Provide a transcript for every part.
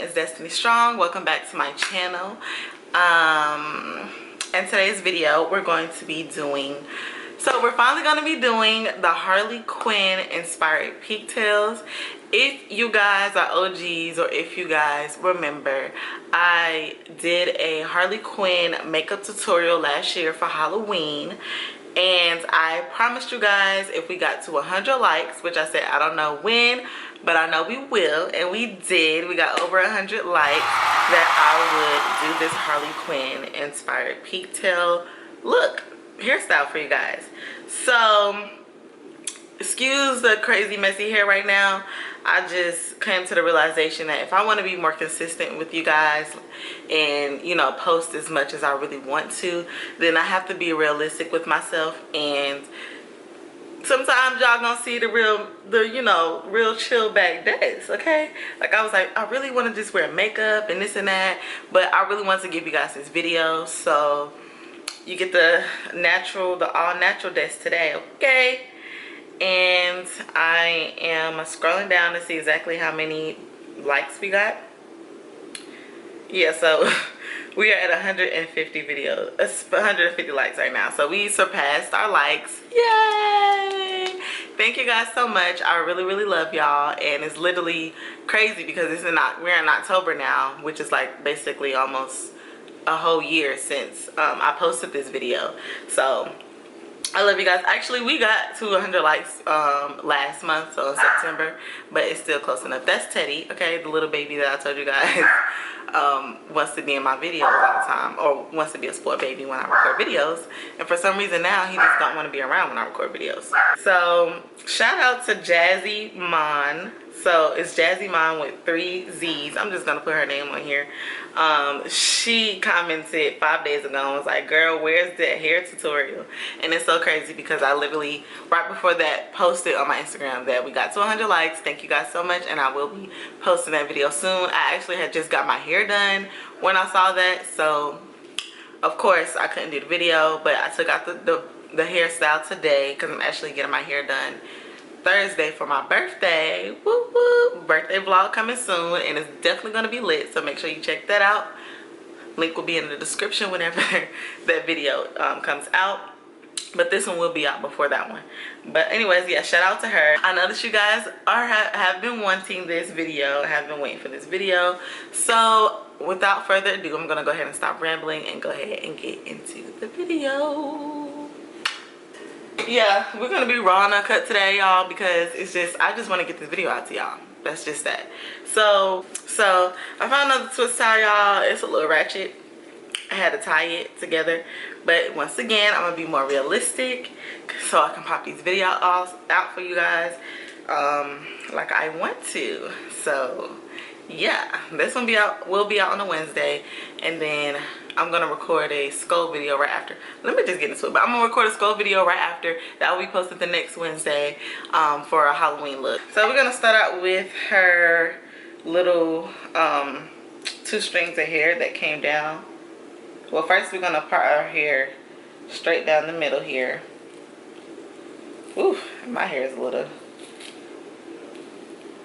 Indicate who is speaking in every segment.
Speaker 1: is Destiny Strong. Welcome back to my channel. In today's video we're going to be doing, we're finally going to be doing the Harley Quinn inspired pigtails. If you guys are OGs, or if you guys remember, I did a Harley Quinn makeup tutorial last year for Halloween, and I promised you guys if we got to 100 likes, which I said I don't know when, but I know we will, and we did. We got over 100 likes, that I would do this Harley Quinn inspired pigtail look hairstyle for you guys. So excuse the crazy messy hair right now. I just came to the realization that if I want to be more consistent with you guys and, you know, post as much as I really want to, then I have to be realistic with myself, and sometimes y'all gonna see the real chill back days, okay? Like, I was like, I really want to just wear makeup and this and that, but I really want to give you guys this video, so you get the all natural days today, okay? And I am scrolling down to see exactly how many likes we got. Yeah, so we are at 150 videos, 150 likes right now. So we surpassed our likes. Yay! Thank you guys so much. I really love y'all, and it's literally crazy because we're in October now, which is like basically almost a whole year since I posted this video. So I love you guys. Actually, we got to 100 likes last month, so in September, but it's still close enough. That's Teddy, okay, the little baby that I told you guys wants to be in my videos all the time, or wants to be a sport baby when I record videos, and for some reason now he just don't want to be around when I record videos. So shout out to Jazzy Mon. So it's Jazzy Mon with 3 Z's. I'm just gonna put her name on here. She commented 5 days ago and was like, girl, where's that hair tutorial? And it's so crazy because I literally, right before that, posted on my Instagram that we got to 100 likes. Thank you guys so much, and I will be posting that video soon. I actually had just got my hair done when I saw that, so of course I couldn't do the video, but I took out the hairstyle today because I'm actually getting my hair done Thursday for my birthday. Woo woo! Birthday vlog coming soon, and it's definitely gonna be lit, so make sure you check that out. Link will be in the description whenever that video comes out, but this one will be out before that one. But anyways, yeah, shout out to her. I know that you guys have been wanting this video, have been waiting for this video, so without further ado, I'm gonna go ahead and stop rambling and go ahead and get into the video. Yeah, we're gonna be raw and uncut today, y'all, because I just want to get this video out to y'all. That's just that. So I found another twist tie, y'all. It's a little ratchet. I had to tie it together, but once again, I'm gonna be more realistic so I can pop these videos out for you guys like I want to. So yeah, this one will be out on a Wednesday, and then I'm gonna record a skull video right after. Let me just get into it. But I'm gonna record a skull video right after. That will be posted the next Wednesday for a Halloween look. So we're gonna start out with her little 2 strings of hair that came down. Well, first we're gonna part our hair straight down the middle here. Ooh, my hair is a little,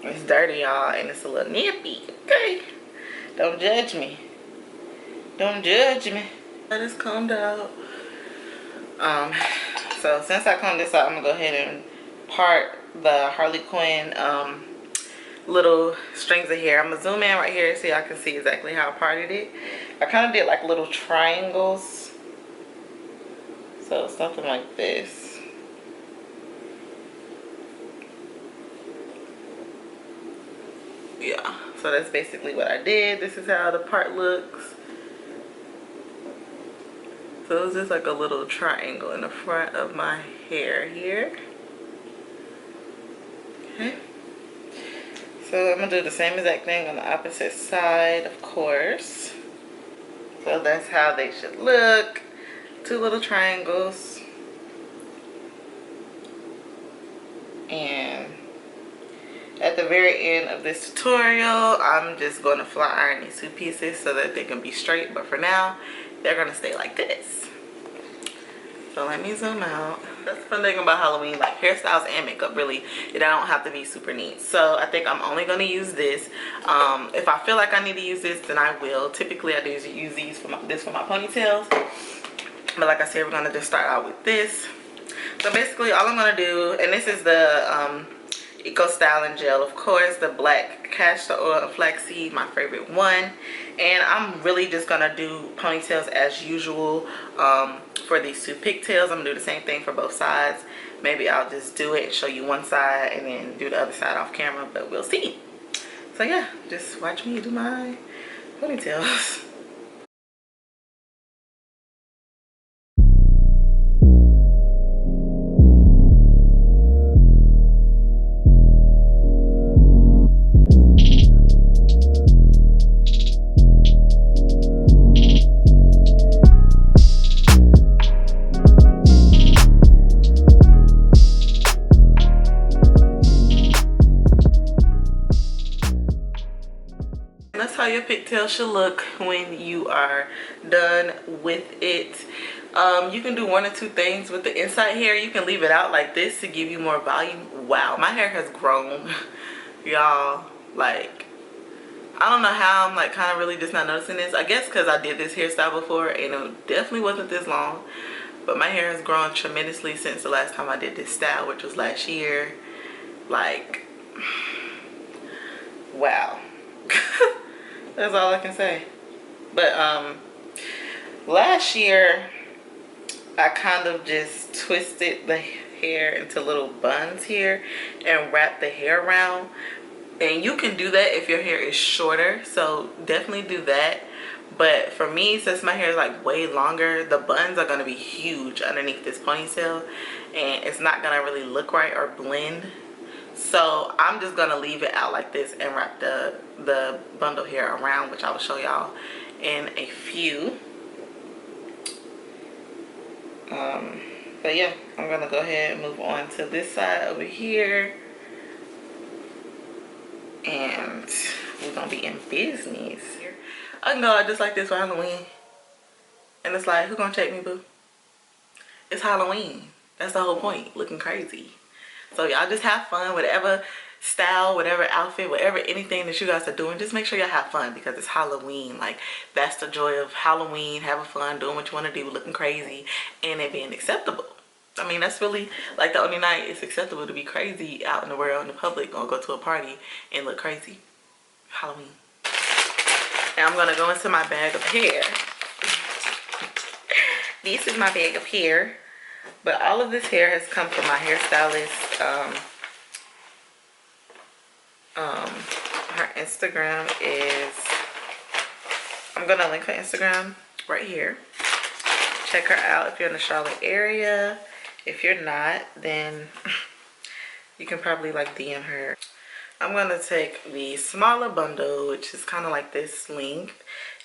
Speaker 1: it's dirty, y'all, and it's a little nippy. Okay, don't judge me. Don't judge me. I just combed out. So since I combed this out, I'm gonna go ahead and part the Harley Quinn little strings of hair. I'm gonna zoom in right here so y'all can see exactly how I parted it. I kind of did like little triangles, so something like this. Yeah, so that's basically what I did. This is how the part looks. So it's just like a little triangle in the front of my hair here. Okay. So I'm gonna do the same exact thing on the opposite side, of course. So that's how they should look. 2 little triangles. And at the very end of this tutorial, I'm just going to flat iron these 2 pieces so that they can be straight. But for now, they're going to stay like this. So let me zoom out. That's the fun thing about Halloween, like hairstyles and makeup, really, it don't have to be super neat. So I think I'm only gonna use this. If I feel like I need to use this, then I will. Typically I do use these for my ponytails, but like I said, we're gonna just start out with this. So basically all I'm gonna do, and this is the Eco Styling Gel, of course, the black castor oil and flaxseed, my favorite one. And I'm really just gonna do ponytails as usual. For these two pigtails, I'm gonna do the same thing for both sides. Maybe I'll just do it and show you one side and then do the other side off camera, but we'll see. So yeah, just watch me do my ponytails. That's how your pigtail should look when you are done with it. You can do one or two things with the inside hair. You can leave it out like this to give you more volume. Wow, my hair has grown, y'all. Like, I don't know how I'm like kind of really just not noticing this. I guess because I did this hairstyle before and it definitely wasn't this long. But my hair has grown tremendously since the last time I did this style, which was last year. Like, wow. That's all I can say. But last year I kind of just twisted the hair into little buns here and wrapped the hair around. And you can do that if your hair is shorter, so definitely do that. But for me, since my hair is like way longer, the buns are going to be huge underneath this ponytail and it's not going to really look right or blend. So I'm just gonna leave it out like this and wrap the bundle hair around, which I will show y'all in a few. But yeah, I'm gonna go ahead and move on to this side over here, and we're gonna be in business. I can go out just like this for Halloween, and it's like, who gonna check me, boo? It's Halloween. That's the whole point, looking crazy. So y'all just have fun, whatever style, whatever outfit, whatever anything that you guys are doing, just make sure y'all have fun because it's Halloween. Like, that's the joy of Halloween, having fun, doing what you want to do, looking crazy, and it being acceptable. I mean, that's really like the only night it's acceptable to be crazy out in the world, in the public, or go to a party and look crazy. Halloween. Now I'm gonna go into my bag of hair. This is my bag of hair. But all of this hair has come from my hairstylist. Her Instagram is, I'm gonna link her Instagram right here. Check her out if you're in the Charlotte area. If you're not, then you can probably like DM her. I'm gonna take the smaller bundle, which is kind of like this length,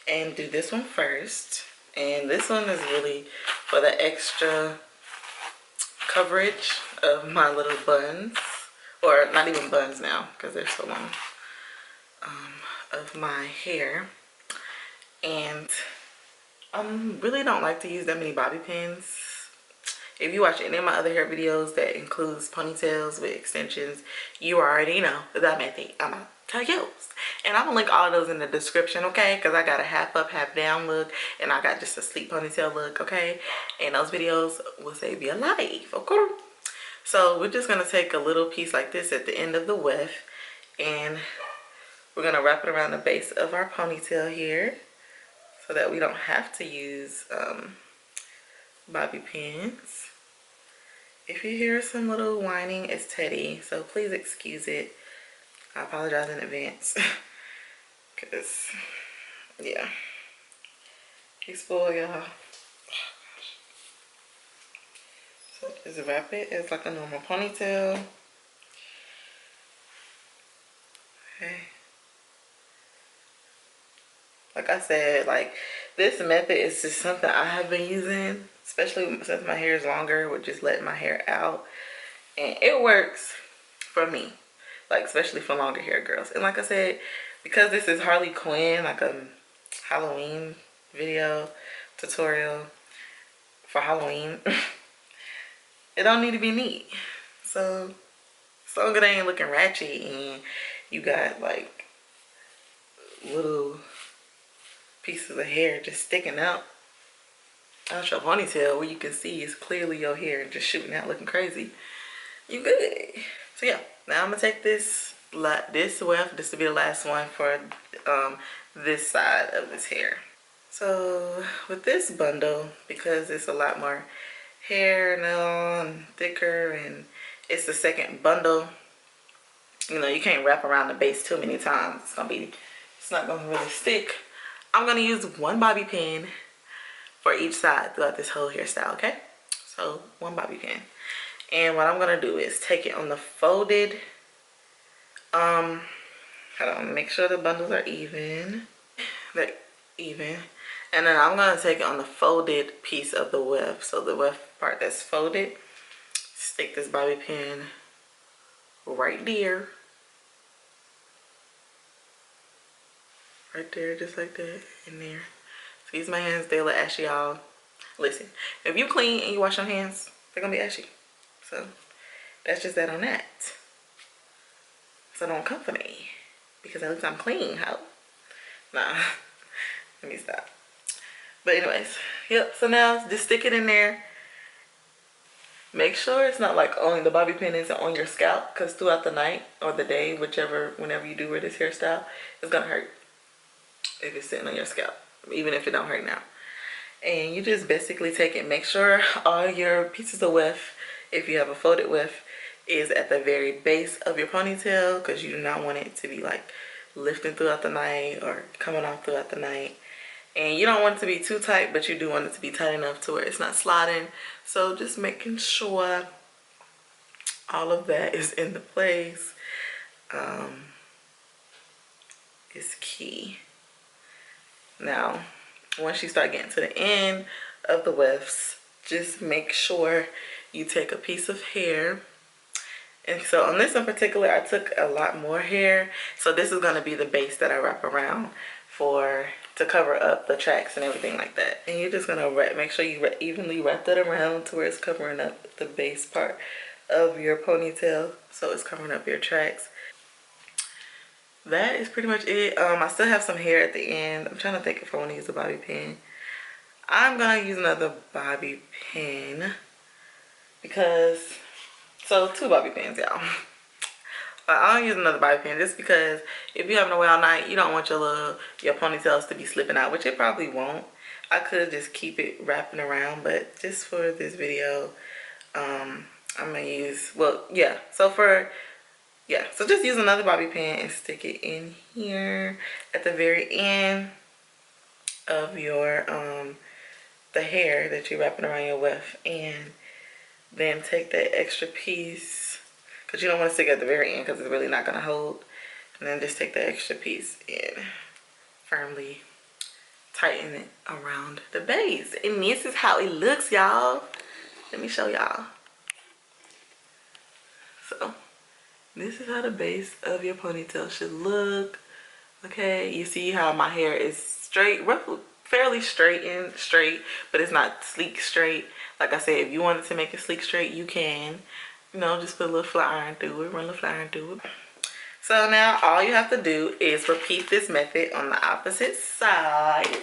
Speaker 1: and do this one first. And this one is really for the extra coverage of my little buns, or not even buns now because they're so long, of my hair. And I really don't like to use that many bobby pins. If you watch any of my other hair videos that includes ponytails with extensions, you already know that method I'm gonna use. And I'm gonna link all of those in the description, okay? Because I got a half up, half down look, and I got just a sleek ponytail look, okay? And those videos will save your life, okay? So we're just gonna take a little piece like this at the end of the weft, and we're gonna wrap it around the base of our ponytail here so that we don't have to use bobby pins. If you hear some little whining, it's Teddy, so please excuse it. I apologize in advance. Because, yeah. He's full, y'all. So just wrap it. It's like a normal ponytail. Okay. Like I said, like, this method is just something I have been using, especially since my hair is longer, with just letting my hair out. And it works for me. Like, especially for longer hair girls. And like I said, because this is Harley Quinn, like a Halloween video tutorial for Halloween, it don't need to be neat. So long as it ain't looking ratchet and you got like little pieces of hair just sticking out out your ponytail where you can see it's clearly your hair just shooting out looking crazy, you good. So yeah, now I'm gonna take this weft. This will be the last one for this side of this hair. So with this bundle, because it's a lot more hair now and thicker, and it's the second bundle, you know, you can't wrap around the base too many times. It's not gonna really stick. I'm gonna use one bobby pin for each side throughout this whole hairstyle, okay? So one bobby pin. And what I'm gonna do is take it on the folded, hold on, make sure the bundles are even. They're even. And then I'm gonna take it on the folded piece of the weft. So the weft part that's folded, stick this bobby pin right there. Right there, just like that, in there. Excuse my hands, they look ashy, y'all. Listen, if you clean and you wash your hands, they're gonna be ashy. So that's just that on that. So don't come for me, because at least I'm clean, how? Nah, let me stop. But anyways, yep, so now just stick it in there. Make sure it's not like only the bobby pin isn't on your scalp, because throughout the night or the day, whenever you do wear this hairstyle, it's gonna hurt if it's sitting on your scalp, even if it don't hurt now. And you just basically take it, make sure all your pieces of weft, if you have a folded weft, is at the very base of your ponytail, because you do not want it to be like lifting throughout the night or coming off throughout the night. And you don't want it to be too tight, but you do want it to be tight enough to where it's not sliding. So just making sure all of that is in the place is key. Now, once you start getting to the end of the wefts, just make sure you take a piece of hair. And so on this in particular, I took a lot more hair. So this is gonna be the base that I wrap around to cover up the tracks and everything like that. And you're just gonna make sure you evenly wrap that around to where it's covering up the base part of your ponytail. So it's covering up your tracks. That is pretty much it. I still have some hair at the end. I'm trying to think if I want to use a bobby pin. I'm gonna use another bobby pin because, so 2 bobby pins, y'all. I'll use another bobby pin just because if you're having a wet all night, you don't want your ponytails to be slipping out, which it probably won't. I could just keep it wrapping around, but just for this video, I'm gonna use, so just use another bobby pin and stick it in here at the very end of your the hair that you're wrapping around your weft, and then take that extra piece, because you don't want to stick it at the very end because it's really not going to hold, and then just take the extra piece and firmly tighten it around the base. And this is how it looks, y'all. Let me show y'all. So this is how the base of your ponytail should look. Okay, you see how my hair is straight, fairly straight, but it's not sleek straight. Like I said, if you wanted to make it sleek straight, you can. You know, just put a little flat iron through it, run the flat iron through it. So now all you have to do is repeat this method on the opposite side.